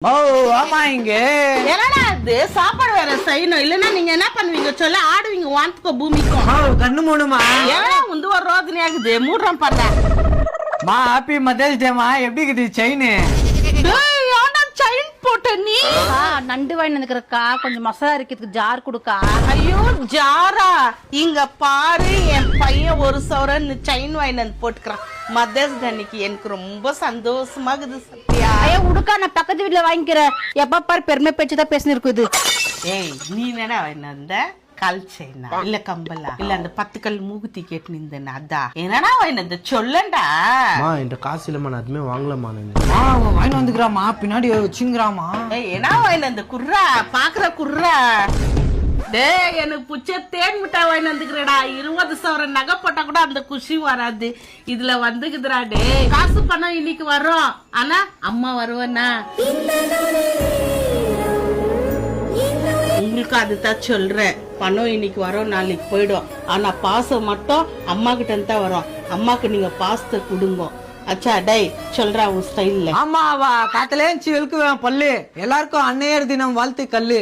ஆமா இங்க என்னடா இது சாப்பாடு வேற செய்யணும் இல்லன்னா நீங்க என்ன பண்ணுவீங்க சொல்ல ஆடுவீங்க வாந்துக்கோ பூமிக்கும் கண்ணு மூணுமா ஏன்னா வந்து ஒரு ரோதனை ஆகுது மூடுறோம் பண்ண ஹாப்பி மதர்ஸ் டேமா எப்படி இருக்குது செயின் செயின் போட்ட நீ நண்டு வாங்கி வந்துக்கிறக்கா கொஞ்சம் மசாலா இருக்கிறதுக்கு ஜார் கொடுக்கா. ஐயோ ஜாரா இங்க பாரு என் பையன் ஒரு சவரன் செயின் வாங்கி வந்து போட்டுக்கிறான் மதர்ஸ் டே அன்னைக்கு எனக்கு ரொம்ப சந்தோஷமா இருக்குது சத்யா. ஐயா உடுக்கா நான் பக்கத்து வீட்டுல வாங்கிக்கிறேன் எப்ப பாரு பெருமை பேச்சுதான் பேசினு இருக்குது. ஏய் நீ என்னடா வாங்கி வந்த கல் செயினா இல்ல கம்பலா இல்ல அந்த 10 கல் மூகுத்தி கேட்டு நின்றேன் அதான் என்னடா வாங்கி சொல்லண்டா என் காசு இல்லம்மா நான் அதுமே வாங்கலாமா வாங்கி வந்துக்கிறாமா பின்னாடி வச்சுங்கிறாமா என்ன வாங்கி அந்த குர்ரா பாக்குற குர்ரா டே எனக்கு புச்ச தேன் மிட்டா வாங்கி வந்துக்கிறடா 20,000 நகை போட்டா கூட அந்த குஷி வராது இதுல வந்துக்குதுடா டே காசு பணம் இன்னைக்கு வரும் ஆனா அம்மா வருவனா உங்களுக்கு அதுதான் சொல்றேன் பணம் இன்னைக்கு வரும் நாளைக்கு போயிடும் ஆனா பாசம் மட்டும் அம்மா கிட்ட இருந்து தான் வரும் அம்மாக்கு நீங்க பாசத்தை கொடுங்க அச்சா டை சொல்றா உன் ஸ்டைல்ல ஆமா காத்தலே வெளுக்குவேன் பல்லு எல்லாருக்கும் அன்னையர் தினம் வாழ்த்து கல்லு